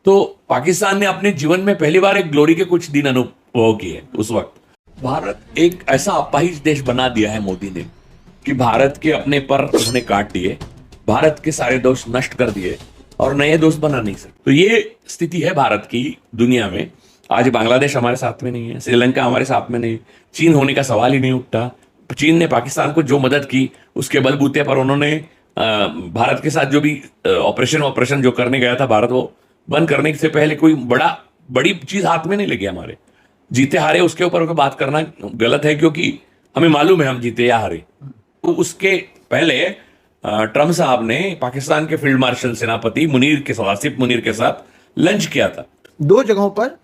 तो पाकिस्तान ने अपने जीवन में पहली बार एक ग्लोरी के कुछ दिन अनुभव किए। उस वक्त भारत एक ऐसा अपाहिज देश बना दिया है मोदी ने कि भारत के अपने पर उन्होंने काट दिए, भारत के सारे दोस्त नष्ट कर दिए और नए दोस्त बना नहीं सकते। तो ये स्थिति है भारत की दुनिया में। आज बांग्लादेश हमारे साथ में नहीं है, श्रीलंका हमारे साथ में नहीं, चीन होने का सवाल ही नहीं उठता। चीन ने पाकिस्तान को जो मदद की उसके बलबूते पर उन्होंने भारत के साथ जो भी ऑपरेशन जो करने गया था भारत, वो बंद करने से पहले कोई बड़ी चीज हाथ में नहीं लगी हमारे। जीते हारे उसके ऊपर बात करना गलत है, क्योंकि हमें मालूम है हम जीते या हारे। तो उसके पहले ट्रम्प साहब ने पाकिस्तान के फील्ड मार्शल सेनापति आसिफ मुनीर के साथ लंच किया था। दो जगहों पर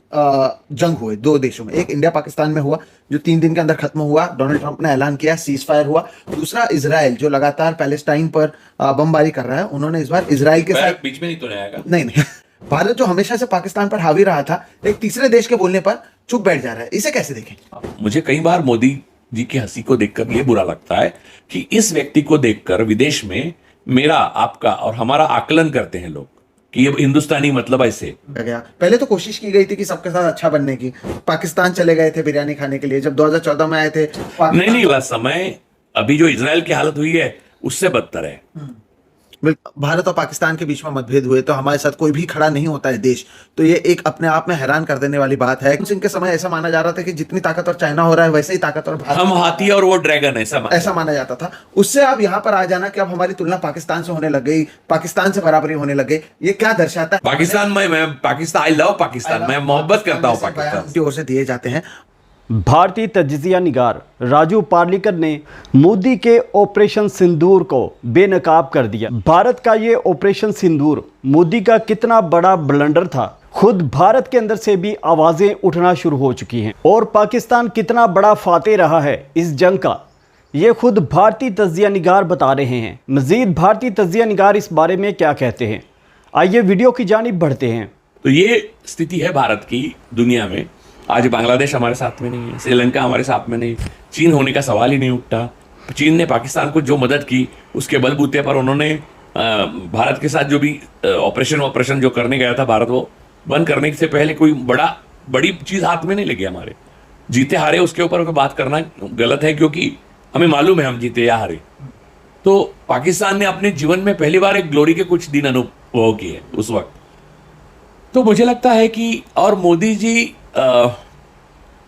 जंग हुए, दो देशों में। एक इंडिया पाकिस्तान में हुआ जो 3 दिन के अंदर खत्म हुआ, डोनाल्ड ट्रंप ने ऐलान किया, सीज फायर हुआ। दूसरा इजराइल जो लगातार पैलेस्टाइन पर बमबारी कर रहा है, उन्होंने इस बार इजराइल के साथ बीच में नहीं तो नहीं आएगा। नहीं भारत जो हमेशा से पाकिस्तान पर हावी रहा था, एक तीसरे देश के बोलने पर चुप बैठ जा रहा है। इसे कैसे देखें? मुझे कई बार मोदी जी की हंसी को देखकर ये बुरा लगता है कि इस व्यक्ति को देखकर विदेश में मेरा, आपका और हमारा आकलन करते हैं लोग कि ये हिंदुस्तानी मतलब ऐसे गया। पहले तो कोशिश की गई थी कि सबके साथ अच्छा बनने की, पाकिस्तान चले गए थे बिरयानी खाने के लिए जब 2014 में आए थे। नहीं वह समय, अभी जो इजराइल की हालत हुई है उससे बदतर है। भारत और पाकिस्तान के बीच में मतभेद हुए तो हमारे साथ कोई भी खड़ा नहीं होता है देश, तो ये एक अपने आप में हैरान कर देने वाली बात है। सिंह के समय ऐसा माना जा रहा था कि जितनी ताकतवर चाइना हो रहा है वैसे ही ताकतवर भारत, हम हाथी और वो ड्रैगन, ऐसा माना जाता था। उससे अब यहाँ पर आ जाना कि अब हमारी तुलना पाकिस्तान से होने लग गई, पाकिस्तान से बराबरी होने लग गई, ये क्या दर्शाता है? पाकिस्तान में मैं पाकिस्तान, आई लव पाकिस्तान, मैं मोहब्बत करता हूँ पाकिस्तान की ओर से दिए जाते हैं। भारतीय तजिया निगार राजू पार्लिकर ने मोदी के ऑपरेशन सिंदूर को बेनकाब कर दिया। भारत का ये ऑपरेशन सिंदूर मोदी का कितना बड़ा ब्लंडर था, खुद भारत के अंदर से भी आवाजें उठना शुरू हो चुकी हैं। और पाकिस्तान कितना बड़ा फातेह रहा है इस जंग का, ये खुद भारतीय तजिया निगार बता रहे हैं। मजीद भारतीय तजिया निगार इस बारे में क्या कहते हैं, आइए वीडियो की जानिब बढ़ते हैं। तो ये स्थिति है भारत की दुनिया में। आज बांग्लादेश हमारे साथ में नहीं है, श्रीलंका हमारे साथ में नहीं, चीन होने का सवाल ही नहीं उठता। चीन ने पाकिस्तान को जो मदद की उसके बलबूते पर उन्होंने भारत के साथ जो भी ऑपरेशन जो करने गया था भारत, वो बंद करने से पहले कोई बड़ी चीज हाथ में नहीं लगी हमारे। जीते हारे उसके ऊपर बात करना गलत है, क्योंकि हमें मालूम है हम जीते या हारे। तो पाकिस्तान ने अपने जीवन में पहली बार एक ग्लोरी के कुछ दिन अनुभव किए उस वक्त। तो मुझे लगता है कि और मोदी जी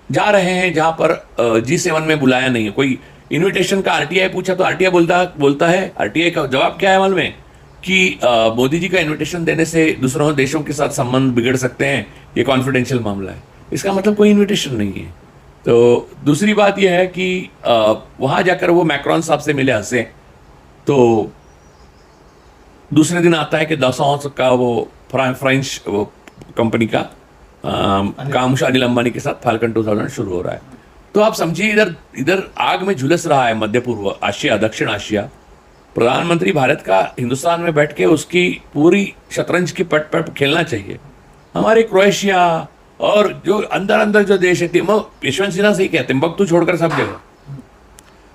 जा रहे हैं जहां पर G7 में बुलाया नहीं है, कोई इनविटेशन का आरटीआई पूछा तो आरटीआई बोलता है, आरटीआई का जवाब क्या है मालूम है कि मोदी जी का इनविटेशन देने से दूसरों देशों के साथ संबंध बिगड़ सकते हैं, ये कॉन्फिडेंशियल मामला है। इसका मतलब कोई इनविटेशन नहीं है। तो दूसरी बात यह है कि वहां जाकर वो मैक्रॉन साहब से मिले, हंसे, तो दूसरे दिन आता है कि दसौं का वो फ्रेंच कंपनी का काम अनिल अंबानी के साथ फाल्कन 2000 शुरू हो रहा है। तो आप समझिए इधर आग में झुलस रहा है मध्य पूर्व आशिया, दक्षिण आशिया। प्रधानमंत्री भारत का हिंदुस्तान में बैठ के उसकी पूरी शतरंज की पट खेलना चाहिए। हमारे क्रोएशिया और जो अंदर जो देश है, यशवंत सिन्हा से ही कहते हैं, तिम्बकतू छोड़कर सब जगह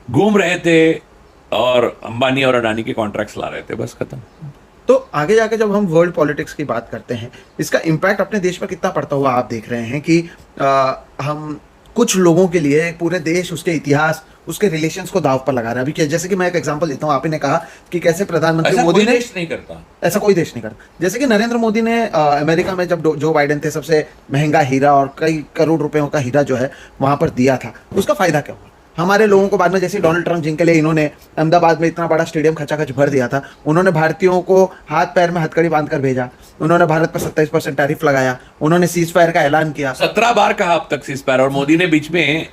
घूम रहे थे और अंबानी और अडानी के कॉन्ट्रैक्ट्स ला रहे थे, बस खत्म। तो आगे जाके जब हम वर्ल्ड पॉलिटिक्स की बात करते हैं, इसका इम्पैक्ट अपने देश पर कितना पड़ता हुआ आप देख रहे हैं कि हम कुछ लोगों के लिए पूरे देश, उसके इतिहास, उसके रिलेशंस को दाव पर लगा रहे हैं। अभी जैसे कि मैं एक एग्जांपल देता हूं, आप ही ने कहा कि कैसे प्रधानमंत्री मोदी ने, नहीं करता ऐसा कोई देश नहीं करता। जैसे कि नरेंद्र मोदी ने अमेरिका में जब जो बाइडेन थे, सबसे महंगा हीरा और कई करोड़ रुपयों का हीरा जो है वहां पर दिया था, उसका फायदा क्या हुआ? हमारे लोगों को बाद में, जैसे डोनाल्ड ट्रंप जिनके लिए इन्होंने अहमदाबाद में इतना बड़ा स्टेडियम खचाखच भर दिया था, उन्होंने भारतीयों को हाथ पैर में हथकड़ी बांधकर भेजा, उन्होंने भारत पर 27% टैरिफ लगाया, उन्होंने सीज फायर का ऐलान किया, 17 बार कहा अब तक सीज फायर। और मोदी ने बीच में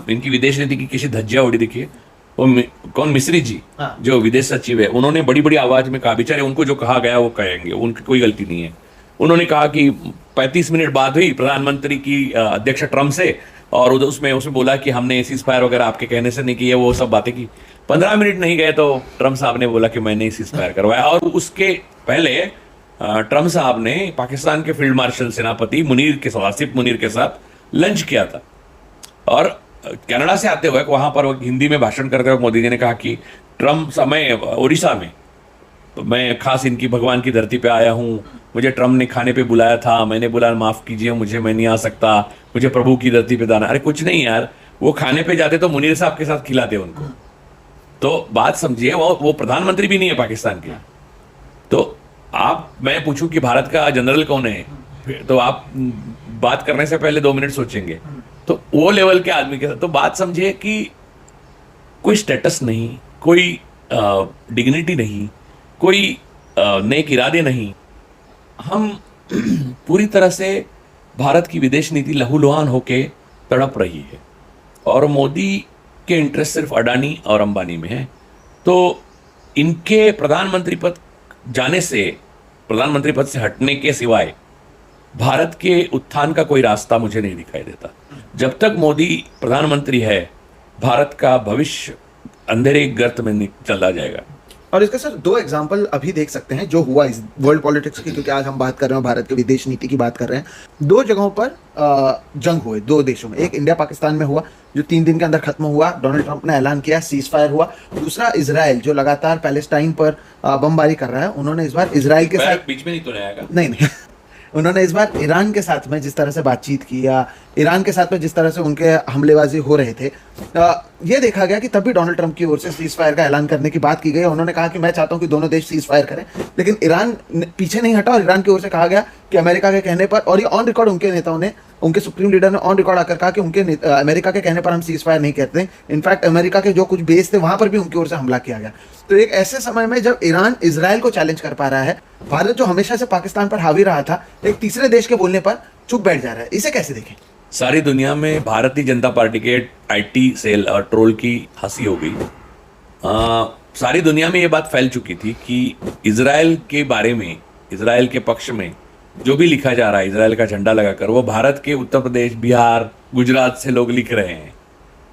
इनकी विदेश नीति की किसी धज्जिया उड़ी, देखिए वो कौन, मिश्री जी जो विदेश सचिव है, उन्होंने बड़ी बड़ी आवाज में कहा, बेचारे उनको जो कहा गया वो कहेंगे, उनकी कोई गलती नहीं है। उन्होंने कहा कि 35 मिनट बात हुई प्रधानमंत्री की अध्यक्ष ट्रंप से, और उसमें बोला कि हमने सीज फायर वगैरह आपके कहने से नहीं की है, वो सब बातें की। 15 मिनट नहीं गए तो ट्रंप साहब ने बोला कि मैंने सीज फायर करवाया। और उसके पहले ट्रंप साहब ने पाकिस्तान के फील्ड मार्शल सेनापति आसिफ मुनीर के साथ लंच किया था। और कनाडा से आते हुए वहां पर हिंदी में भाषण करते हुए मोदी जी ने कहा कि ट्रंप समय उड़ीसा में, तो मैं खास इनकी भगवान की धरती पे आया हूँ, मुझे ट्रम्प ने खाने पे बुलाया था, मैंने बोला माफ कीजिए मुझे, मैं नहीं आ सकता, मुझे प्रभु की धरती पे जाना। अरे कुछ नहीं यार, वो खाने पे जाते तो मुनीर साहब के साथ खिलाते उनको। तो बात समझिए, वो प्रधानमंत्री भी नहीं है पाकिस्तान के। तो मैं पूछूं कि भारत का जनरल कौन है, तो आप बात करने से पहले 2 मिनट सोचेंगे। तो वो लेवल के आदमी के साथ तो बात समझिए कि कोई स्टेटस नहीं, कोई डिग्निटी नहीं, कोई नेक इरादे नहीं। हम पूरी तरह से भारत की विदेश नीति लहूलुहान होके तड़प रही है और मोदी के इंटरेस्ट सिर्फ अडानी और अंबानी में है। तो इनके प्रधानमंत्री पद जाने से, प्रधानमंत्री पद से हटने के सिवाय भारत के उत्थान का कोई रास्ता मुझे नहीं दिखाई देता। जब तक मोदी प्रधानमंत्री है, भारत का भविष्य अंधेरे गर्त में चला जाएगा। और इसके सर 2 एग्जाम्पल अभी देख सकते हैं जो हुआ इस वर्ल्ड पॉलिटिक्स की, क्योंकि आज हम बात कर रहे हैं भारत की विदेश नीति की बात कर रहे हैं। 2 जगहों पर जंग हुए 2 देशों में। एक इंडिया पाकिस्तान में हुआ जो 3 दिन के अंदर खत्म हुआ, डोनाल्ड ट्रंप ने ऐलान किया, सीज फायर हुआ। दूसरा इजराइल जो लगातार पैलेस्टाइन पर बमबारी कर रहा है, उन्होंने इस बार इजराइल के साथ बीच में नहीं तो आएगा, नहीं उन्होंने इस बार ईरान के साथ में जिस तरह से बातचीत की या ईरान के साथ में जिस तरह से उनके हमलेबाजी हो रहे थे, ये देखा गया कि तब भी डोनाल्ड ट्रंप की ओर से सीज फायर का ऐलान करने की बात की गई। उन्होंने कहा कि मैं चाहता हूं कि दोनों देश सीज फायर करें, लेकिन ईरान पीछे नहीं हटा और ईरान की ओर से कहा गया कि अमेरिका के कहने पर, और ये ऑन रिकॉर्ड उनके नेताओं ने, उनके सुप्रीम लीडर ने ऑन रिकॉर्ड आकर कहा कि उनके अमेरिका के कहने पर हम सीज फायर नहीं कहते। इनफैक्ट अमेरिका के जो कुछ बेस थे वहां पर भी उनकी ओर से हमला किया गया। तो एक ऐसे समय में जब ईरान इजराइल को चैलेंज कर पा रहा है, भारत जो हमेशा से पाकिस्तान पर हावी रहा था, एक तीसरे देश के बोलने पर चुप बैठ जा रहा है। इसे कैसे देखें? सारी दुनिया में भारतीय जनता पार्टी के आईटी सेल और ट्रोल की हंसी हो गई। सारी दुनिया में ये बात फैल चुकी थी कि इजराइल के बारे में, इजराइल के पक्ष में जो भी लिखा जा रहा है, इजराइल का झंडा लगाकर, वो भारत के उत्तर प्रदेश, बिहार, गुजरात से लोग लिख रहे हैं।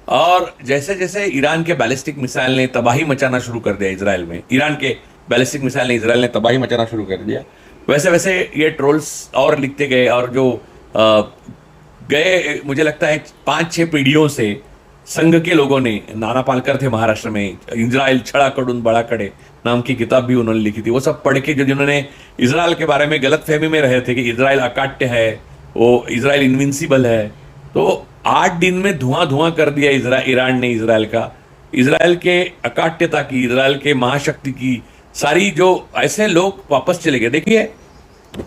और जैसे जैसे ईरान के बैलिस्टिक मिसाइल ने तबाही मचाना शुरू कर दिया इजराइल में, ईरान के बैलिस्टिक मिसाइल ने इजराइल ने तबाही मचाना शुरू कर दिया, वैसे वैसे ये ट्रोल्स और लिखते गए। और जो गए, मुझे लगता है 5-6 पीढ़ियों से संघ के लोगों ने, नाना पालकर थे महाराष्ट्र में, इजराइल छड़ाकडून बड़ाकडे नाम की किताब भी उन्होंने लिखी थी। वो सब पढ़ के जिन्होंने इजराइल के बारे में गलत फहमी में रहे थे कि इजराइल अकाट्य है, वो इजराइल इनविंसिबल है, तो 8 दिन में धुआं कर दिया ईरान ने इजराइल का, इजराइल के अकाट्यता की, इजराइल के महाशक्ति की सारी, जो ऐसे लोग वापस चले गए। देखिए,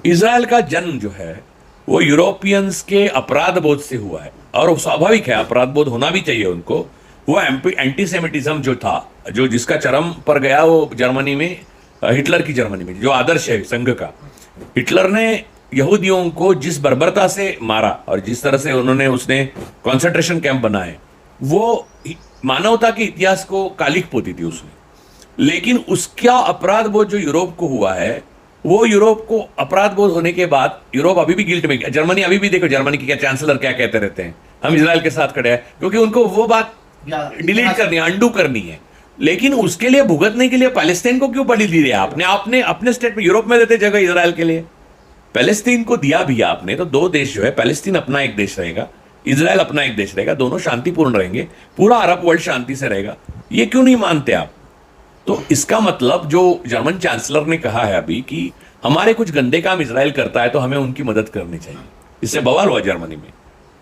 इजराइल का जन्म जो है वो यूरोपियंस के अपराध बोध से हुआ है, और स्वाभाविक है, अपराध बोध होना भी चाहिए उनको। वो एंटीसेमिटिज्म जो था, जो जिसका चरम पर गया, वो जर्मनी में, हिटलर की जर्मनी में, जो आदर्श है संघ का, हिटलर ने यहूदियों को जिस बर्बरता से मारा और जिस तरह से उसने कॉन्सेंट्रेशन कैंप बनाए, वो मानवता के इतिहास को कालिख पोती थी उसने। लेकिन उसका अपराध बोध जो यूरोप को हुआ है, वो यूरोप को अपराध बोध होने के बाद यूरोप अभी भी गिल्ट में, जर्मनी अभी भी, देखो जर्मनी की क्या चांसलर क्या कहते रहते हैं, हम इजराइल के साथ खड़े हैं, क्योंकि उनको वो बात डिलीट करनी है, अंडू करनी है। लेकिन उसके लिए भुगतने के लिए पैलेस्टीन को क्यों बलि दी है आपने अपने स्टेट में? यूरोप में देते जगह इजराइल के लिए, पैलेस्टीन को दिया भी आपने। तो 2 देश जो है, पैलेस्टीन अपना एक देश रहेगा, इजराइल अपना एक देश रहेगा, दोनों शांतिपूर्ण रहेंगे, पूरा अरब वर्ल्ड शांति से रहेगा। ये क्यों नहीं मानते आप? तो इसका मतलब जो जर्मन चांसलर ने कहा है अभी कि हमारे कुछ गंदे काम इजराइल करता है तो हमें उनकी मदद करनी चाहिए, इससे बवाल हुआ जर्मनी में।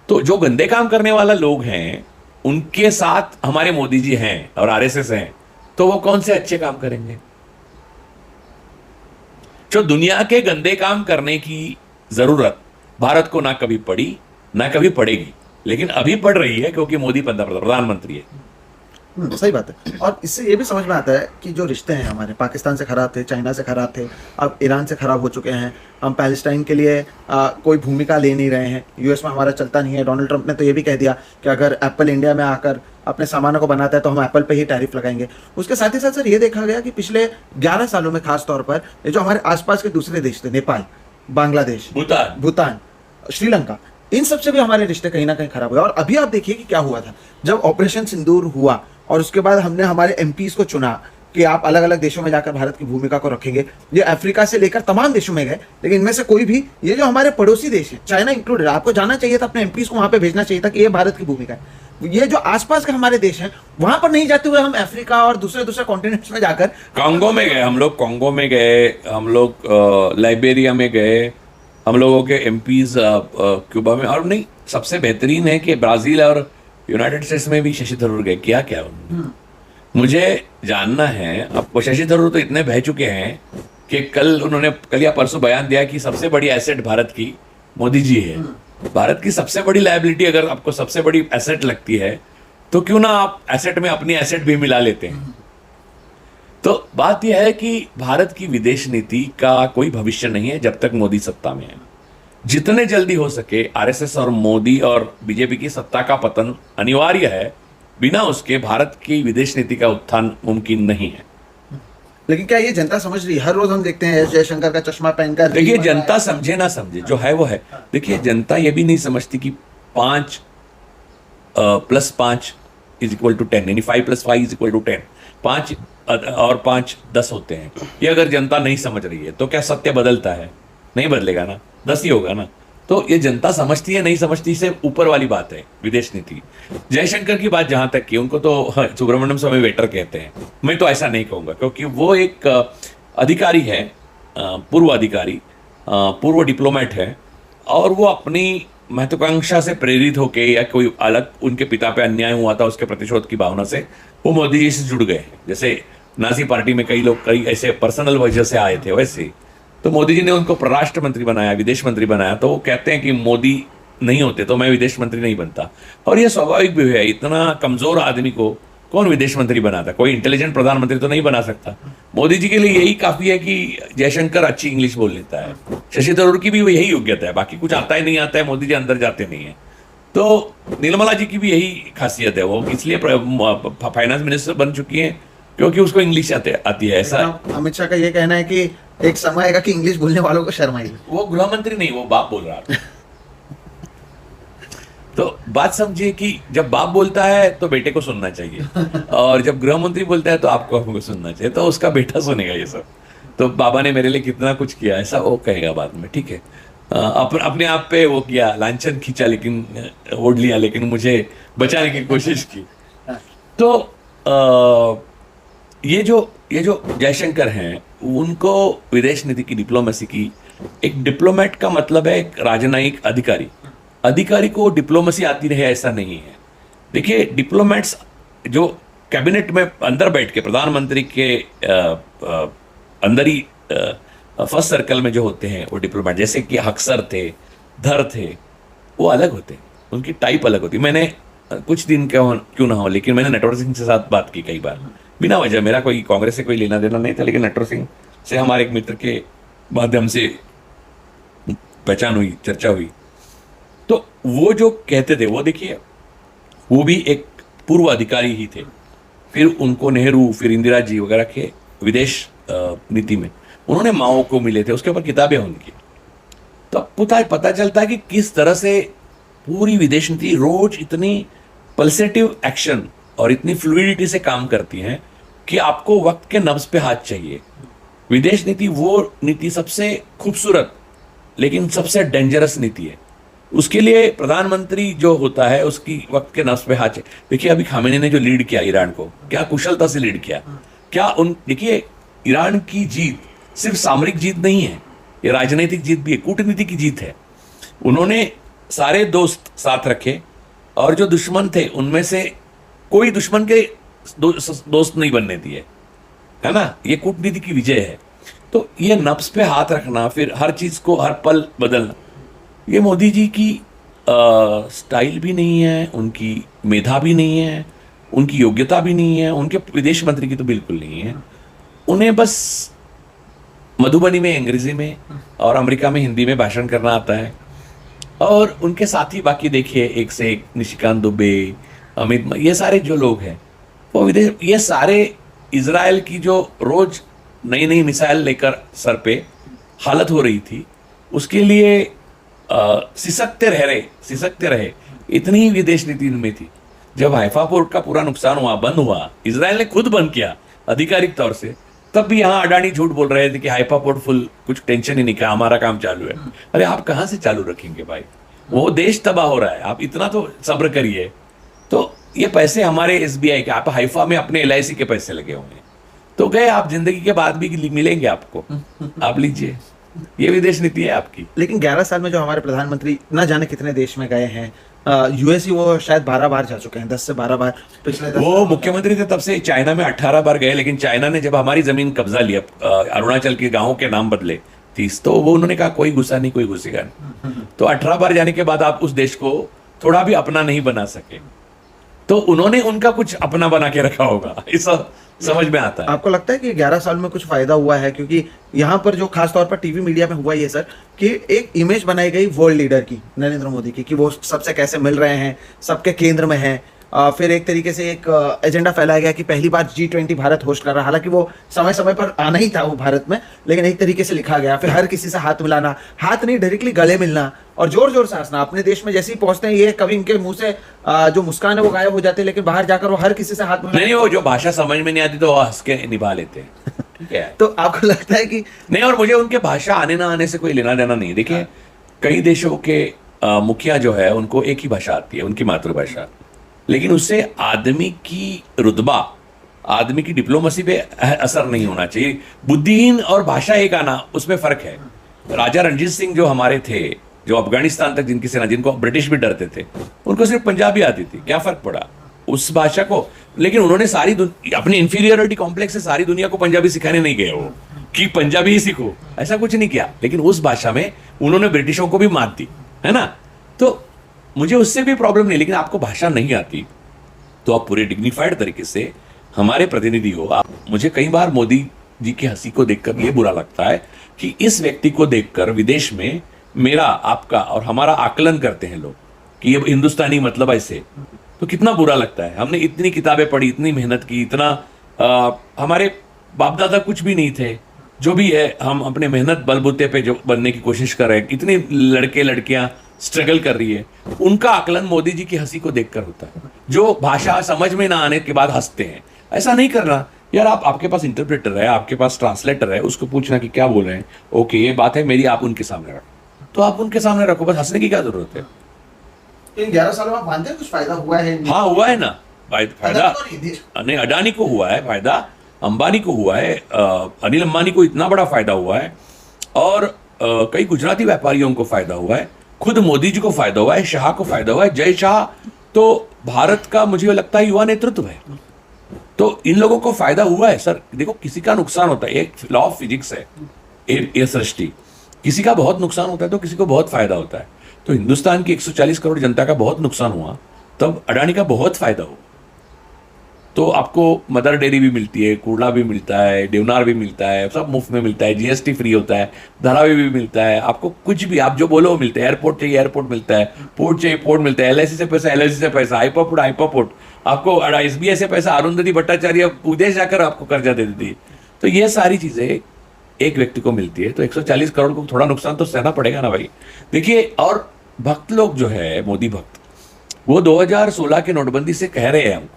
तो जो गंदे काम करने वाला लोग हैं, उनके साथ हमारे मोदी जी हैं और आरएसएस हैं, तो वो कौन से अच्छे काम करेंगे? जो दुनिया के गंदे काम करने की जरूरत भारत को ना कभी पड़ी ना कभी पड़ेगी, लेकिन अभी पड़ रही है क्योंकि मोदी प्रधानमंत्री है। सही बात है। और इससे ये भी समझ में आता है कि जो रिश्ते हैं हमारे, पाकिस्तान से खराब थे, चाइना से खराब थे, अब ईरान से खराब हो चुके हैं। हम पैलेस्टाइन के लिए कोई भूमिका ले नहीं रहे हैं, यूएस में हमारा चलता नहीं है। डोनाल्ड ट्रंप ने तो ये भी कह दिया कि अगर एप्पल इंडिया में आकर अपने सामानों को बनाता है तो हम एप्पल पे ही टैरिफ लगाएंगे। उसके साथ ही साथ सर ये देखा गया कि पिछले 11 सालों में खास तौर पर ये जो हमारे आसपास के दूसरे देश थे, नेपाल, बांग्लादेश, भूटान, श्रीलंका, इन सबसे भी हमारे रिश्ते कहीं ना कहीं खराब हुए। और अभी आप देखिए कि क्या हुआ था जब ऑपरेशन सिंदूर हुआ और उसके बाद हमने हमारे एमपीज को चुना कि आप अलग अलग देशों में जाकर भारत की भूमिका को रखेंगे। ये अफ्रीका से लेकर तमाम देशों में गए, लेकिन इनमें से कोई भी, ये जो हमारे पड़ोसी देश है, चाइना इंक्लूडेड, आपको जाना चाहिए था, अपने एमपीज को वहां पे भेजना चाहिए था कि ये भारत की भूमिका है। ये जो आसपास के हमारे देश हैं वहां पर नहीं जाते हुए हम अफ्रीका और दूसरे दूसरे कॉन्टिनेंट्स में जाकर कांगो में गए हम लोग, कांगो में गए हम लोग, लाइबेरिया में गए हम लोगों के एमपीज क्यूबा में, और नहीं सबसे बेहतरीन है कि ब्राजील और यूनाइटेड स्टेट्स में भी शशि थरूर गए। किया क्या उन्होंने? मुझे जानना है। अब शशि थरूर तो इतने बह चुके हैं कि कल या परसों बयान दिया कि सबसे बड़ी एसेट भारत की मोदी जी है। भारत की सबसे बड़ी लायबिलिटी अगर आपको सबसे बड़ी एसेट लगती है तो क्यों ना आप एसेट में अपनी एसेट भी मिला लेते हैं। तो बात यह है कि भारत की विदेश नीति का कोई भविष्य नहीं है जब तक मोदी सत्ता में है। जितने जल्दी हो सके आरएसएस और मोदी और बीजेपी की सत्ता का पतन अनिवार्य है, बिना उसके भारत की विदेश नीति का उत्थान मुमकिन नहीं है। लेकिन क्या ये जनता समझ रही है? हर रोज हम देखते हैं एस जयशंकर का चश्मा पहनकर देखिए, जनता समझे ना समझे जो है वो है। देखिए, जनता ये भी नहीं समझती कि 5 + 5 = 10, यानी 5 + 5 = 10, 5 और 5 10 होते हैं। ये अगर जनता नहीं समझ रही है तो क्या सत्य बदलता है? नहीं बदलेगा ना, 10 ही होगा ना। तो ये जनता समझती है नहीं समझती से ऊपर वाली बात है विदेश नीति। जयशंकर की बात जहां तक की, उनको तो सुब्रमण्यम स्वामी वेटर कहते हैं, मैं तो ऐसा नहीं कहूंगा, क्योंकि वो एक अधिकारी है, पूर्व अधिकारी, पूर्व डिप्लोमेट है, और वो अपनी महत्वाकांक्षा से प्रेरित होके या कोई अलग उनके पिता पे अन्याय हुआ था उसके प्रतिशोध की भावना से वो मोदी जी से जुड़ गए हैं। जैसे नाजी पार्टी में कई लोग कई ऐसे पर्सनल वजह से आए थे, वैसे तो मोदी जी ने उनको परराष्ट्र मंत्री बनाया, विदेश मंत्री बनाया। तो वो कहते हैं कि मोदी नहीं होते तो मैं विदेश मंत्री नहीं बनता, और ये स्वाभाविक भी है। इतना कमजोर आदमी को कौन विदेश मंत्री बनाता? कोई इंटेलिजेंट प्रधानमंत्री तो नहीं बना सकता। मोदी जी के लिए यही काफी है कि जयशंकर अच्छी इंग्लिश बोल लेता है, शशि थरूर की भी यही योग्यता है, बाकी कुछ आता ही नहीं आता है, मोदी जी अंदर जाते नहीं है। तो निर्मला जी की भी यही खासियत है, वो इसलिए फाइनेंस मिनिस्टर बन चुकी है क्योंकि उसको इंग्लिश आती है। ऐसा अमित शाह का ये कहना है कि एक समय आएगा कि इंग्लिश बोलने वालों को शर्म आएगी। वो गृह मंत्री नहीं, वो बाप बोल रहा था। तो बात समझिए कि जब बाप बोलता है तो बेटे को सुनना चाहिए, और जब गृह मंत्री बोलता है तो आपको हमको सुनना चाहिए। तो उसका बेटा सुनेगा ये सब। तो बाबा ने मेरे लिए कितना कुछ किया, ऐसा वो कहेगा बाद में, ठीक है। अपने आप पे वो किया, लांछन खींचा, लेकिन ओढ़ लिया, लेकिन मुझे बचाने की कोशिश की। तो ये जो जयशंकर हैं, उनको विदेश नीति की, डिप्लोमेसी की, एक डिप्लोमेट का मतलब है एक राजनयिक अधिकारी। अधिकारी को डिप्लोमेसी आती रहे ऐसा नहीं है। देखिए, डिप्लोमेट्स जो कैबिनेट में अंदर बैठ के, प्रधानमंत्री के अंदर ही फर्स्ट सर्कल में जो होते हैं वो डिप्लोमेट, जैसे कि हक्सर थे, धर थे, वो अलग होते हैं, उनकी टाइप अलग होती है। मैंने कुछ दिन क्यों ना हो, लेकिन मैंने नटवर सिंह के साथ बात की कई बार, बिना वजह। मेरा कोई कांग्रेस से कोई लेना देना नहीं था, लेकिन नटवर सिंह से हमारे एक मित्र के माध्यम से पहचान हुई, चर्चा हुई। तो वो जो कहते थे, वो देखिए, वो भी एक पूर्व अधिकारी ही थे। फिर उनको नेहरू, फिर इंदिरा जी वगैरह के विदेश नीति में उन्होंने माओ को मिले थे, उसके ऊपर किताबें उनकी। तो पता चलता है कि किस तरह से पूरी विदेश नीति रोज इतनी पल्सेटिव एक्शन और इतनी फ्लूइडिटी से काम करती है कि आपको वक्त के नब्ज पे हाथ चाहिए। विदेश नीति वो नीति सबसे खूबसूरत लेकिन सबसे डेंजरस नीति है। उसके लिए प्रधानमंत्री जो होता है उसकी वक्त के नब्ज पे हाथ चाहिए। देखिए, अभी खामेनी ने जो लीड किया ईरान को, क्या कुशलता से लीड किया। क्या देखिए, ईरान की जीत सिर्फ सामरिक जीत नहीं है, ये राजनीतिक जीत भी है, कूटनीति की जीत है। उन्होंने सारे दोस्त साथ रखे, और जो दुश्मन थे उनमें से कोई दुश्मन के दोस्त नहीं बनने दिए, है ना। ये कूटनीति की विजय है। तो ये नब्ज पे हाथ रखना, फिर हर चीज को हर पल बदलना, ये मोदी जी की स्टाइल भी नहीं है, उनकी मेधा भी नहीं है, उनकी योग्यता भी नहीं है, उनके विदेश मंत्री की तो बिल्कुल नहीं है। उन्हें बस मधुबनी में अंग्रेजी में और अमेरिका में हिंदी में भाषण करना आता है। और उनके साथी बाकी देखिए, एक से एक, निशिकांत दुबे, अमित, ये सारे जो लोग हैं वो विदेश, ये सारे इजराइल की जो रोज नई नई मिसाइल लेकर सर पे हालत हो रही थी, उसके लिए सिसकते रहे। इतनी ही विदेश नीति में थी। जब हाइफा पोर्ट का पूरा नुकसान हुआ, बंद हुआ, इजराइल ने खुद बंद किया आधिकारिक तौर से, तब भी यहाँ अडानी झूठ बोल रहे थे कि हाइफा पोर्ट फुल, कुछ टेंशन ही नहीं, का हमारा काम चालू है। अरे आप कहाँ से चालू रखेंगे भाई, वो देश तबाह हो रहा है, आप इतना तो सब्र करिए। तो ये पैसे हमारे SBI के, आप हाइफा में अपने LIC के पैसे लगे होंगे, तो गए आप, जिंदगी के बाद भी मिलेंगे आपको, आप लीजिए, ये विदेश नीति है आपकी। लेकिन 11 साल में जो हमारे प्रधानमंत्री ना जाने कितने देश में गए हैं, यूएस ही वो शायद 12 बार जा चुके हैं, 10 से 12 बार पिछले 10 वो मुख्यमंत्री थे तब से चाइना में 18 बार गए, लेकिन चाइना ने जब हमारी जमीन कब्जा लिया, अरुणाचल के गांवों के नाम बदले 30, तो वो उन्होंने कहा कोई गुस्सा नहीं, कोई घुसेगा नहीं। तो 18 बार जाने के बाद आप उस देश को थोड़ा भी अपना नहीं बना सके, तो उन्होंने उनका कुछ अपना बना के रखा होगा, ऐसा समझ में आता है। आपको लगता है कि 11 साल में कुछ फायदा हुआ है? क्योंकि यहाँ पर जो खास तौर पर टीवी मीडिया में हुआ ये सर, कि एक इमेज बनाई गई वर्ल्ड लीडर की, नरेंद्र मोदी की, कि वो सबसे कैसे मिल रहे हैं, सबके केंद्र में हैं। फिर एक तरीके से एक एजेंडा फैलाया गया कि पहली बार G20 भारत होस्ट कर रहा, हालांकि वो समय समय पर आना ही था वो भारत में, लेकिन एक तरीके से लिखा गया। फिर हर किसी से हाथ मिलाना, हाथ नहीं डायरेक्टली गले मिलना, और जोर जोर से हंसना। अपने देश में जैसे ही पहुंचते हैं ये कभी इनके मुंह से जो मुस्कान है वो गायब हो जाती है, लेकिन बाहर जाकर वो हर किसी से हाथ मिलाना। नहीं, वो जो भाषा समझ में नहीं आती तो वो हंस के निभा लेते हैं, ठीक है। तो आपको लगता है कि नहीं, और मुझे उनके भाषा आने ना आने से कोई लेना देना नहीं। देखिए, कई देशों के मुखिया जो है उनको एक ही भाषा आती है, उनकी मातृभाषा, लेकिन उससे आदमी की रुतबा, आदमी की डिप्लोमेसी पे असर नहीं होना चाहिए। बुद्धिहीन और भाषा एक आना, उसमें फर्क है। राजा रणजीत सिंह जो हमारे थे, जो अफगानिस्तान तक जिनकी सेना, जिनको ब्रिटिश भी डरते थे, उनको सिर्फ पंजाबी आती थी, क्या फर्क पड़ा उस भाषा को? लेकिन उन्होंने सारी अपनी इंफीरियरिटी कॉम्प्लेक्स से सारी दुनिया को पंजाबी सिखाने नहीं गए वो, कि पंजाबी ही सीखो, ऐसा कुछ नहीं किया। लेकिन उस भाषा में उन्होंने ब्रिटिशों को भी मात दी, है ना। तो मुझे उससे भी प्रॉब्लम नहीं, लेकिन आपको भाषा नहीं आती तो आप पूरे डिग्निफाइड तरीके से हमारे प्रतिनिधि हो। आप, मुझे कई बार मोदी जी की हंसी को देखकर ये बुरा लगता है कि इस व्यक्ति को देखकर विदेश में मेरा, आपका और हमारा आकलन करते हैं लोग कि ये हिंदुस्तानी मतलब ऐसे, तो कितना बुरा लगता है। हमने इतनी किताबें पढ़ी, इतनी मेहनत की, इतना हमारे बाप दादा कुछ भी नहीं थे, जो भी है हम अपने मेहनत बलबूते पे जो बनने की कोशिश कर रहे हैं, इतने लड़के लड़कियां स्ट्रगल कर रही है, उनका आकलन मोदी जी की हंसी को देखकर होता है, जो भाषा समझ में ना आने के बाद हंसते हैं। ऐसा नहीं करना यार, आपके पास इंटरप्रेटर है, आपके पास ट्रांसलेटर है, उसको पूछना कि क्या बोल रहे हैं, ओके ये बात है मेरी, आप उनके सामने रखो, तो आप उनके सामने रखो, बस हंसने की क्या जरूरत है। इन 11 सालों में आप मानते हैं कुछ फायदा हुआ है? हाँ, हुआ है ना फायदा। नहीं, अडानी को हुआ है फायदा, अंबानी को हुआ है, अनिल अंबानी को इतना बड़ा फायदा हुआ है, और कई गुजराती व्यापारियों को फायदा हुआ है, खुद मोदी जी को फायदा हुआ है, शाह को फायदा हुआ है। जय शाह तो भारत का मुझे लगता है युवा नेतृत्व है, तो इन लोगों को फायदा हुआ है। सर देखो, किसी का नुकसान होता है, एक लॉ ऑफ फिजिक्स है ये सृष्टि, किसी का बहुत नुकसान होता है तो किसी को बहुत फायदा होता है। तो हिंदुस्तान की 140 करोड़ जनता का बहुत नुकसान हुआ, तब अडानी का बहुत फायदा हुआ। तो आपको मदर डेयरी भी मिलती है, कूड़ा भी मिलता है, देवनार भी मिलता है, सब मुफ्त में मिलता है, GST फ्री होता है, धारावी भी मिलता है, आपको कुछ भी आप जो बोलो वो मिलता है। एयरपोर्ट चाहिए एयरपोर्ट मिलता है, पोर्ट चाहिए पोर्ट मिलता है, LIC से पैसा LIC से पैसा, हाइपापोर्ट आपको, SBI से पैसा, अरुंधति भट्टाचार्य विदेश जाकर आपको कर्जा दे देती है। तो ये सारी चीजें एक व्यक्ति को मिलती है, तो 140 करोड़ को थोड़ा नुकसान तो सहना पड़ेगा ना भाई। देखिए, और भक्त लोग जो है, मोदी भक्त, वो 2016 के नोटबंदी से कह रहे हैं हमको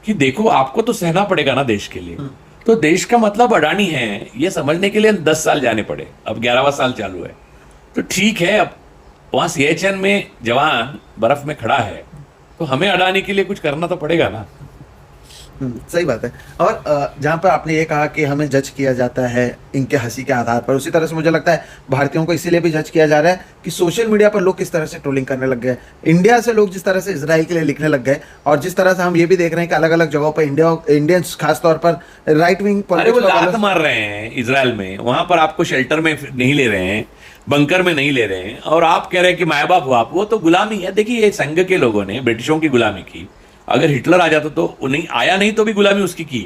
कि देखो आपको तो सहना पड़ेगा ना देश के लिए। तो देश का मतलब अडानी है, ये समझने के लिए 10 साल जाने पड़े, अब 11वां साल चालू है। तो ठीक है, अब वहां सियाचिन में जवान बर्फ में खड़ा है, तो हमें अडानी के लिए कुछ करना तो पड़ेगा ना। सही बात है। और जहाँ पर आपने ये कहा कि हमें जज किया जाता है इनके हंसी के आधार पर, उसी तरह से मुझे लगता है भारतीयों को इसीलिए भी जज किया जा रहा है कि सोशल मीडिया पर लोग किस तरह से ट्रोलिंग करने लग गए। इंडिया से लोग जिस तरह से इजराइल के लिए लिखने लग गए, और जिस तरह से हम ये भी देख रहे हैं कि अलग अलग जगहों पर इंडियंस खासतौर पर राइट विंग अरे वो लात मार रहे हैं इजराइल में, वहां पर आपको शेल्टर में नहीं ले रहे हैं, बंकर में नहीं ले रहे हैं, और आप कह रहे हैं कि माए बाप हो आप, वो तो गुलामी है। देखिए, ये संघ के लोगों ने ब्रिटिशों की गुलामी की, अगर हिटलर आ जाता तो नहीं आया, नहीं तो भी गुलामी उसकी की,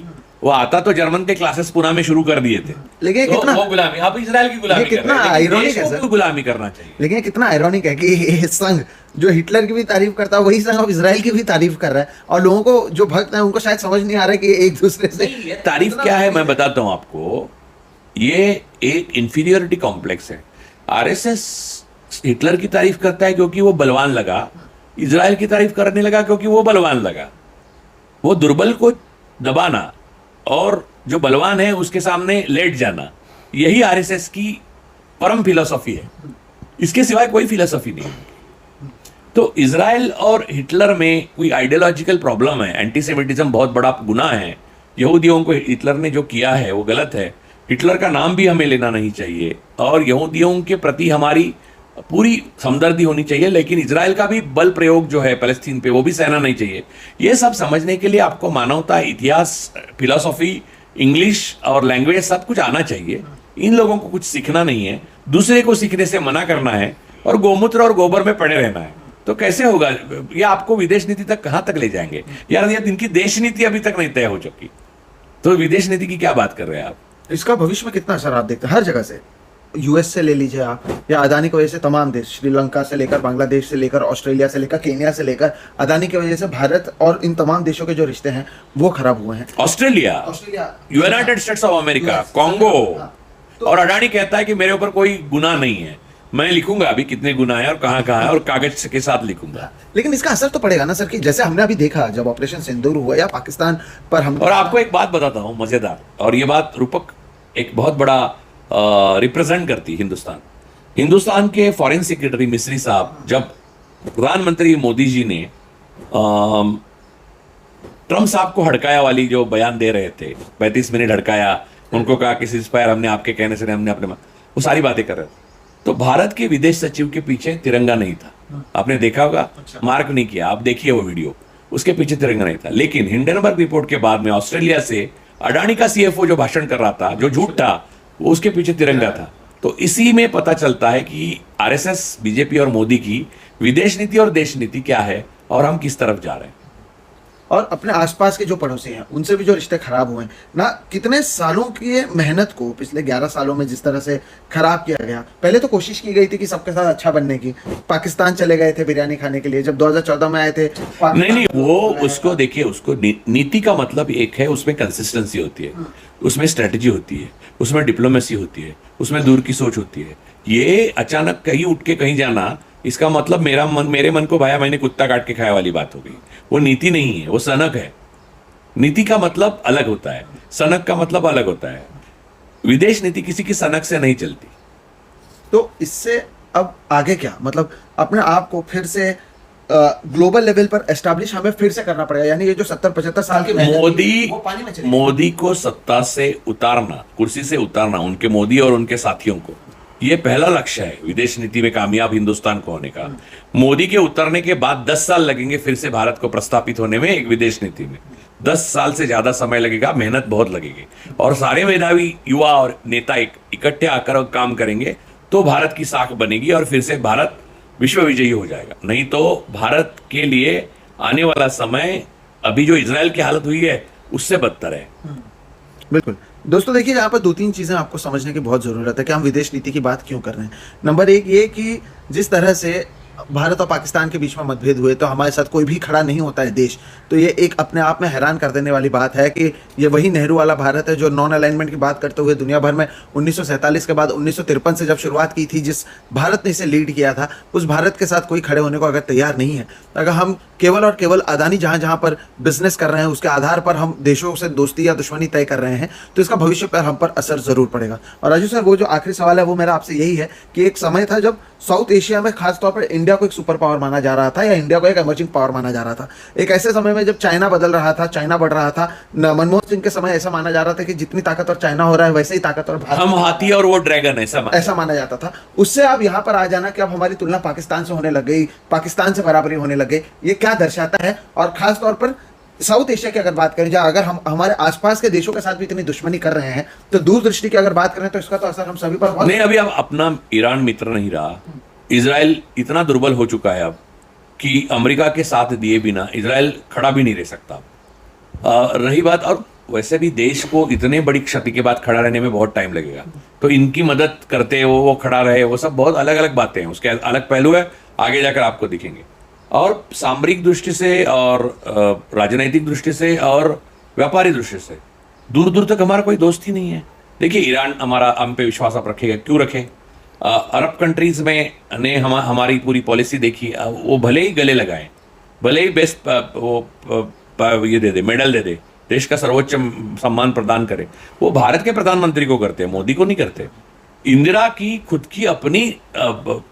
वो आता तो जर्मन के क्लासेस पुणे में शुरू कर दिए थे। लेकिन तो कितना वो गुलामी, आप इजराइल की गुलामी कर कितना रहे हैं, लेकिन ironic देश है को सर। क्यों गुलामी करना चाहिए? लेकिन कितना आयरॉनिक है कि ये संघ जो हिटलर की भी तारीफ करता है, वही संघ अब इजराइल की भी तारीफ कर रहा है, और लोगों को जो भक्त हैं उनको शायद समझ नहीं आ रहा है कि एक दूसरे से तारीफ क्या है मैं बताता हूं आपको। ये एक इंफीरियरिटी कॉम्प्लेक्स है। RSS हिटलर की तारीफ करता है क्योंकि वो बलवान लगा, इजराइल की तारीफ करने लगा क्योंकि वो बलवान लगा। वो दुर्बल को दबाना और जो बलवान है उसके सामने लेट जाना, यही RSS की परम फिलॉसफी है, इसके सिवाय कोई फिलॉसफी नहीं। तो इजराइल और हिटलर में कोई आइडियोलॉजिकल प्रॉब्लम है, एंटीसेमिटिज्म बहुत बड़ा गुनाह है, यहूदियों को हिटलर ने जो किया है वो गलत है, हिटलर का नाम भी हमें लेना नहीं चाहिए और यहूदियों के प्रति हमारी पूरी हमदर्दी होनी चाहिए, लेकिन इजराइल का भी बल प्रयोग जो है पैलेस्तीन पे वो भी सहना नहीं चाहिए। ये सब समझने के लिए आपको मानवता, इतिहास, फिलॉसफी, इंग्लिश और लैंग्वेज सब कुछ आना चाहिए। इन लोगों को कुछ सीखना नहीं है, दूसरे को सीखने से मना करना है और गोमूत्र और गोबर में पड़े रहना है। तो कैसे होगा? ये आपको विदेश नीति तक कहां तक ले जाएंगे यार? ये इनकी देश नीति अभी तक नहीं तय हो चुकी, तो विदेश नीति की क्या बात कर रहे हैं आप? इसका भविष्य में कितना असर आप देखते हैं? हर जगह से, यूएस से ले लीजिए आप, या अदानी की वजह से तमाम देश, श्रीलंका से लेकर बांग्लादेश से लेकर ऑस्ट्रेलिया से लेकर केन्या से लेकर, अदानी की वजह से भारत और इन तमाम देशों के जो रिश्ते हैं वो खराब हुए हैं। Australia, United states of America, Congo, और अडानी कहता है कि मेरे ऊपर कोई गुनाह नहीं है, मैं लिखूंगा अभी कितने गुनाह है और कहां कहां है और कागज के साथ लिखूंगा। लेकिन इसका असर तो पड़ेगा ना सर, कि जैसे हमने अभी देखा जब ऑपरेशन सिंदूर हुआ या पाकिस्तान पर हम। और आपको एक बात बताता हूं मजेदार, और ये बात रूपक एक बहुत बड़ा रिप्रेजेंट करती हिंदुस्तान के फॉरेन सेक्रेटरी मिस्री साहब जब प्रधानमंत्री मोदी जी ने ट्रम्प साहब को हड़काया वाली जो बयान दे रहे थे, 35 मिनट हड़काया, उनको कहा कि सीज़फायर हमने आपके कहने से, हमने अपने, वो सारी बातें कर रहे थे, तो भारत के विदेश सचिव के पीछे तिरंगा नहीं था। आपने देखा होगा, मार्क नहीं किया, आप देखिए वो वीडियो, उसके पीछे तिरंगा नहीं था। लेकिन हिंडनबर्ग रिपोर्ट के बाद में ऑस्ट्रेलिया से अडानी का सीएफओ जो भाषण कर रहा था, जो झूठ था, वो उसके पीछे तिरंगा था। तो इसी में पता चलता है कि आरएसएस, बीजेपी और मोदी की विदेश नीति और देश नीति क्या है और हम किस तरफ जा रहे हैं। और अपने आसपास के जो पड़ोसी हैं उनसे भी जो रिश्ते खराब हुए हैं ना, कितने सालों की मेहनत को पिछले 11 सालों में जिस तरह से खराब किया गया। पहले तो कोशिश की गई थी कि सबके साथ अच्छा बनने की, पाकिस्तान चले गए थे बिरयानी खाने के लिए जब 2014 में आए थे। नहीं, वो उसको देखिए, उसको नीति का मतलब एक है, उसमें कंसिस्टेंसी होती है, उसमें स्ट्रेटजी होती है, उसमें डिप्लोमेसी होती है, उसमें दूर की सोच होती है। ये अचानक कहीं उठ के कहीं जाना, इसका मतलब मेरे मन को भाया मैंने कुत्ता काट के खाया वाली बात हो गई। वो नीति नहीं है, वो सनक है। नीति का मतलब अलग होता है, सनक का मतलब अलग होता है। विदेश नीति किसी की सनक से नहीं चलती। तो इससे अब आगे क्या, मतलब अपने आप को फिर से ग्लोबल लेवल पर एस्टैब्लिश हमें फिर से करना पड़ेगा, यानी ये जो 70-75 साल की मोदी को सत्ता से उतारना, कुर्सी से उतारना, उनके मोदी और उनके साथियों को, ये पहला लक्ष्य है विदेश नीति में कामयाब हिंदुस्तान को होने का। मोदी के उतरने के बाद 10 साल लगेंगे फिर से भारत को प्रस्तापित होने में एक विदेश नीति में। 10 साल से ज्यादा समय लगेगा, मेहनत बहुत लगेगी, और सारे मेधावी युवा और नेता इकट्ठे आकर काम करेंगे तो भारत की साख बनेगी और फिर से भारत विश्व विजयी हो जाएगा। नहीं तो भारत के लिए आने वाला समय अभी जो इजराइल की हालत हुई है उससे बदतर है। बिल्कुल दोस्तों, देखिए यहाँ पर 2-3 चीज़ें आपको समझने की बहुत ज़रूरत है कि हम विदेश नीति की बात क्यों कर रहे हैं। नंबर 1 ये कि जिस तरह से भारत और पाकिस्तान के बीच में मतभेद हुए तो हमारे साथ कोई भी खड़ा नहीं होता है देश, तो ये एक अपने आप में हैरान कर देने वाली बात है कि ये वही नेहरू वाला भारत है जो नॉन अलाइनमेंट की बात करते हुए दुनिया भर में 1947 के बाद 1953 से जब शुरुआत की थी, जिस भारत ने इसे लीड किया था, उस भारत के साथ कोई खड़े होने को अगर तैयार नहीं है, अगर हम केवल और केवल अदानी जहाँ जहाँ पर बिजनेस कर रहे हैं उसके आधार पर हम देशों से दोस्ती या दुश्मनी तय कर रहे हैं, तो इसका भविष्य पर हम पर असर जरूर पड़ेगा। और राजू सर, वो जो आखिरी सवाल है वो मेरा आपसे यही है कि एक समय था जब साउथ एशिया में खासतौर पर इंडिया को एक सुपर पावर माना जा रहा था या इंडिया को एक इमर्जिंग पावर माना जा रहा था। एक ऐसे समय में जब चाइना बदल रहा था, चाइना बढ़ रहा था, मनमोहन सिंह के समय ऐसा माना जा रहा था कि जितनी ताकतवर चाइना हो रहा है वैसे ही ताकतवर भारत, हम हाथी और वो ड्रैगन, ऐसा माना जाता था। उससे अब यहाँ पर आ जाना कि अब हमारी तुलना पाकिस्तान से होने लग गई, पाकिस्तान से बराबरी होने लग गई, ये क्या दर्शाता है? और खास तौर पर साउथ एशिया की अगर बात करें, जहाँ अगर हम हमारे आसपास के देशों के साथ भी इतनी दुश्मनी कर रहे हैं, तो दूरदृष्टि की अगर बात करें तो इसका तो असर हम सभी पर नहीं। अभी अब अपना ईरान मित्र नहीं रहा, इजराइल इतना दुर्बल हो चुका है अब कि अमेरिका के साथ दिए बिना इजराइल खड़ा भी नहीं रह सकता। रही बात, और वैसे भी देश को इतने बड़ी क्षति के बाद खड़ा रहने में बहुत टाइम लगेगा, तो इनकी मदद करते वो खड़ा रहे, वो सब बहुत अलग अलग बातें हैं, उसके अलग पहलू है, आगे जाकर आपको दिखेंगे। और सामरिक दृष्टि से और राजनैतिक दृष्टि से और व्यापारिक दृष्टि से दूर दूर तक हमारा कोई दोस्त ही नहीं है। देखिए, ईरान हमारा हम पे विश्वास आप रखेगा, क्यों रखे? अरब कंट्रीज में ने हमारी पूरी पॉलिसी देखी, वो भले ही गले लगाए, भले ही बेस्ट ये दे दे, मेडल दे दे, देश का सर्वोच्च सम्मान प्रदान करे, वो भारत के प्रधानमंत्री को करते हैं, मोदी को नहीं करते। इंदिरा की खुद की अपनी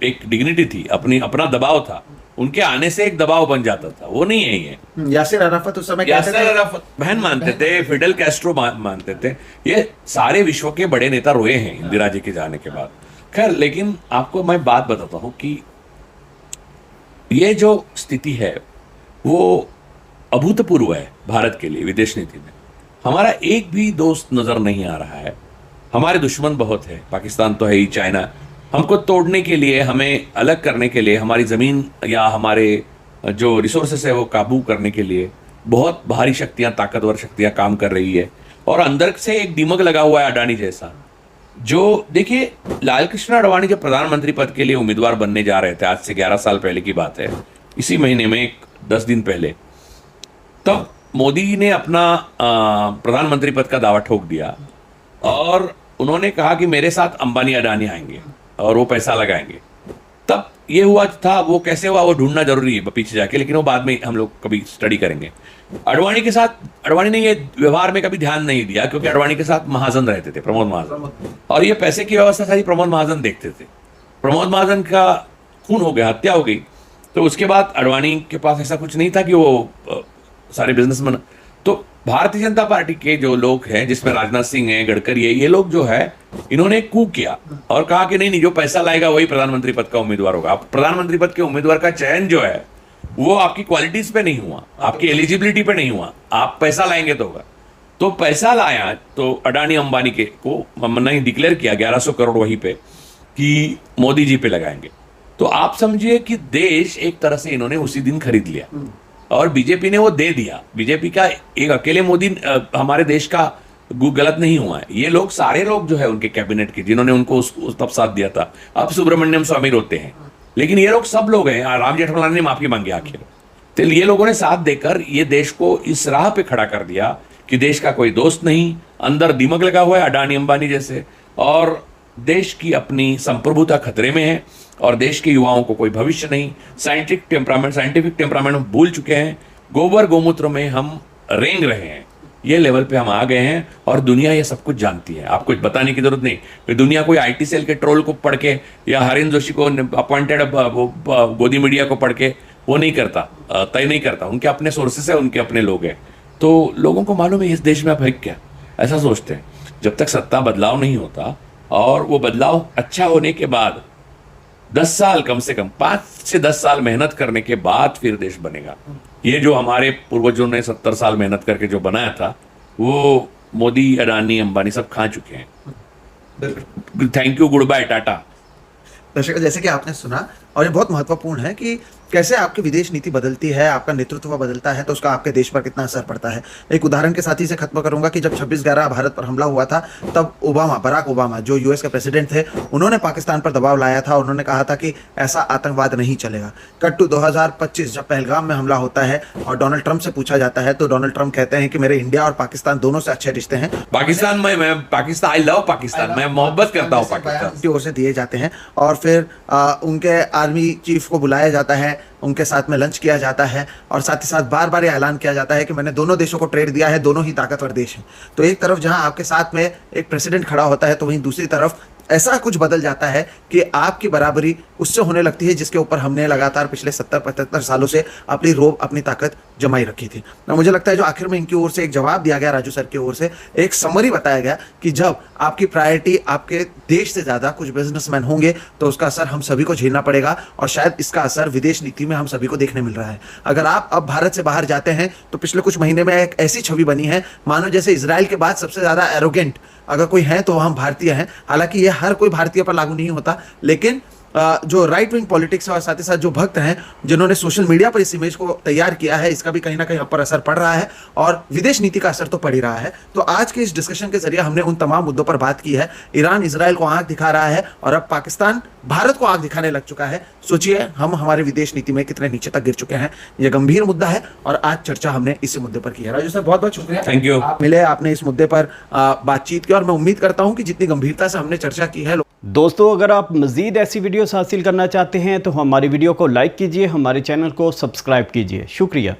एक डिग्निटी थी, अपना दबाव था, उनके आने से एक दबाव बन जाता था, वो नहीं है ये। यासिर अराफत उस समय कहते यासिर थे, अराफत बहन मानते थे, फिडेल कैस्ट्रो मानते थे, ये सारे विश्व के बड़े नेता रोए हैं इंदिरा जी के जाने के बाद। खैर, लेकिन आपको मैं बात बताता हूं कि ये जो स्थिति है वो अभूतपूर्व है भारत के लिए। विदेश नीति में हमारा एक भी दोस्त नजर नहीं आ रहा है। हमारे दुश्मन बहुत है, पाकिस्तान तो है ही, चाइना। हमको तोड़ने के लिए, हमें अलग करने के लिए, हमारी ज़मीन या हमारे जो रिसोर्सेस है वो काबू करने के लिए बहुत भारी शक्तियां, ताकतवर शक्तियां काम कर रही है। और अंदर से एक दिमाग लगा हुआ है अडानी जैसा, जो देखिए लाल कृष्ण आडवाणी जब प्रधानमंत्री पद के लिए उम्मीदवार बनने जा रहे थे, आज से 11 साल पहले की बात है, इसी महीने में 10 दिन पहले, तब मोदी ने अपना प्रधानमंत्री पद का दावा ठोक दिया और उन्होंने कहा कि मेरे साथ अंबानी अडानी आएंगे और वो पैसा लगाएंगे। तब ये हुआ था, वो कैसे हुआ वो ढूंढना जरूरी है पीछे जाके, लेकिन वो बाद में हम लोग कभी स्टडी करेंगे। अडवाणी के साथ, अडवाणी ने ये व्यवहार में कभी ध्यान नहीं दिया क्योंकि अडवाणी के साथ महाजन रहते थे, प्रमोद महाजन, और ये पैसे की व्यवस्था सारी प्रमोद महाजन देखते थे। प्रमोद महाजन का खून हो गया, हत्या हो गई, तो उसके बाद अडवाणी के पास ऐसा कुछ नहीं था कि वो सारे बिजनेसमैन। तो भारतीय जनता पार्टी के जो लोग हैं, जिसमें राजनाथ सिंह है, गडकरी है, ये लोग जो है, इन्होंने कू किया और कहा कि नहीं, जो पैसा लाएगा वही प्रधानमंत्री पद का उम्मीदवार होगा। अब प्रधानमंत्री पद के उम्मीदवार का चयन जो है वो आपकी क्वालिटीज पे नहीं हुआ, आपकी एलिजिबिलिटी पे नहीं हुआ, आप पैसा लाएंगे तो होगा। तो पैसा लाया तो अडानी अंबानी के को हमने डिक्लेयर किया 1100 करोड़ वहीं पे कि मोदी जी पे लगाएंगे। तो आप समझिए कि देश एक तरह से इन्होंने उसी दिन खरीद लिया और बीजेपी ने वो दे दिया। बीजेपी का एक अकेले मोदी हमारे देश का गलत नहीं हुआ है, ये लोग सारे लोग जो है उनके कैबिनेट के, जिन्होंने उनको उस तब साथ दिया था। अब सुब्रमण्यम स्वामी रोते हैं, लेकिन ये लोग सब लोग हैं। राम जेठमलानी ने माफी मांगी आखिर, तो ये लोगों ने साथ देकर ये देश को इस राह पे खड़ा कर दिया कि देश का कोई दोस्त नहीं, अंदर दिमाग लगा हुआ है अडानी अंबानी जैसे, और देश की अपनी संप्रभुता खतरे में है और देश के युवाओं को कोई भविष्य नहीं। साइंटिफिक टेम्परामेंट हम भूल चुके हैं, गोबर गोमूत्र में हम रेंग रहे हैं, ये लेवल पे हम आ गए हैं और दुनिया ये सब कुछ जानती है। आपको बताने की जरूरत नहीं कि दुनिया कोई आईटी सेल के ट्रोल को पढ़ के या हरीन जोशी को अपॉइंटेड गोदी मीडिया को पढ़ के वो नहीं करता, तय नहीं करता। उनके अपने सोर्सेस है, उनके अपने लोग हैं। तो लोगों को मालूम है इस देश में अब है क्या, ऐसा सोचते हैं। जब तक सत्ता बदलाव नहीं होता और वो बदलाव अच्छा होने के बाद 10 साल, कम से कम 5 से 10 साल मेहनत करने के बाद फिर देश बनेगा। ये जो हमारे पूर्वजों ने 70 साल मेहनत करके जो बनाया था वो मोदी, अडानी, अंबानी सब खा चुके हैं। Thank you, good bye, tata. दर्शकों, जैसे कि आपने सुना, और ये बहुत महत्वपूर्ण है कि कैसे आपकी विदेश नीति बदलती है, आपका नेतृत्व बदलता है तो उसका आपके देश पर कितना असर पड़ता है। एक उदाहरण के साथ ही से खत्म करूंगा कि जब 26/11 भारत पर हमला हुआ था, तब बराक ओबामा जो यूएस के प्रेसिडेंट थे, उन्होंने पाकिस्तान पर दबाव लाया था। उन्होंने कहा था कि ऐसा आतंकवाद नहीं चलेगा। कट टू 2025 जब पहलगाम में हमला होता है और डोनाल्ड ट्रंप से पूछा जाता है तो डोनाल्ड ट्रंप कहते हैं कि मेरे इंडिया और पाकिस्तान दोनों से अच्छे रिश्ते हैं। पाकिस्तान में मैं पाकिस्तान, आई लव पाकिस्तान, मैं मोहब्बत करता हूँ पाकिस्तान की ओर से दिए जाते हैं। और फिर उनके आर्मी चीफ को बुलाया जाता है, उनके साथ में लंच किया जाता है और साथ ही साथ बार बार ये ऐलान किया जाता है कि मैंने दोनों देशों को ट्रेड दिया है, दोनों ही ताकतवर देश हैं। तो एक तरफ जहां आपके साथ में एक प्रेसिडेंट खड़ा होता है तो वहीं दूसरी तरफ ऐसा कुछ बदल जाता है कि आपकी बराबरी उससे होने लगती है जिसके ऊपर हमने लगातार पिछले 70-75 सालों से अपनी रोब, अपनी ताकत जमाई रखी थी। और मुझे लगता है जो आखिर में इनकी ओर से एक जवाब दिया गया, राजू सर की ओर से एक समरी बताया गया कि जब आपकी प्रायोरिटी आपके देश से ज़्यादा कुछ बिजनेसमैन होंगे तो उसका असर हम सभी को झेलना पड़ेगा और शायद इसका असर विदेश नीति में हम सभी को देखने मिल रहा है। अगर आप अब भारत से बाहर जाते हैं तो पिछले कुछ महीने में एक ऐसी छवि बनी है मानो जैसे इजराइल के बाद सबसे ज़्यादा एरोगेंट अगर कोई है तो हम भारतीय हैं। हालांकि ये हर कोई भारतीय पर लागू नहीं होता, लेकिन जो राइट विंग पॉलिटिक्स है और साथ ही साथ जो भक्त हैं जिन्होंने सोशल मीडिया पर इस इमेज को तैयार किया है, इसका भी कहीं ना कहीं पर असर पड़ रहा है और विदेश नीति का असर तो पड़ ही रहा है। तो आज के इस डिस्कशन के जरिए हमने उन तमाम मुद्दों पर बात की है। ईरान इजराइल को आंख दिखा रहा है और अब पाकिस्तान भारत को आंख दिखाने लग चुका है। सोचिए हम हमारे विदेश नीति में कितने नीचे तक गिर चुके हैं। यह गंभीर मुद्दा है और आज चर्चा हमने इसी मुद्दे पर की है। राजू सर, बहुत बहुत शुक्रिया, थैंक यू। आप मिले, आपने इस मुद्दे पर बातचीत की और मैं उम्मीद करता हूं कि जितनी गंभीरता से हमने चर्चा की है। दोस्तों, अगर आप मज़ीद ऐसी वीडियोस हासिल करना चाहते हैं तो हमारी वीडियो को लाइक कीजिए, हमारे चैनल को सब्सक्राइब कीजिए। शुक्रिया।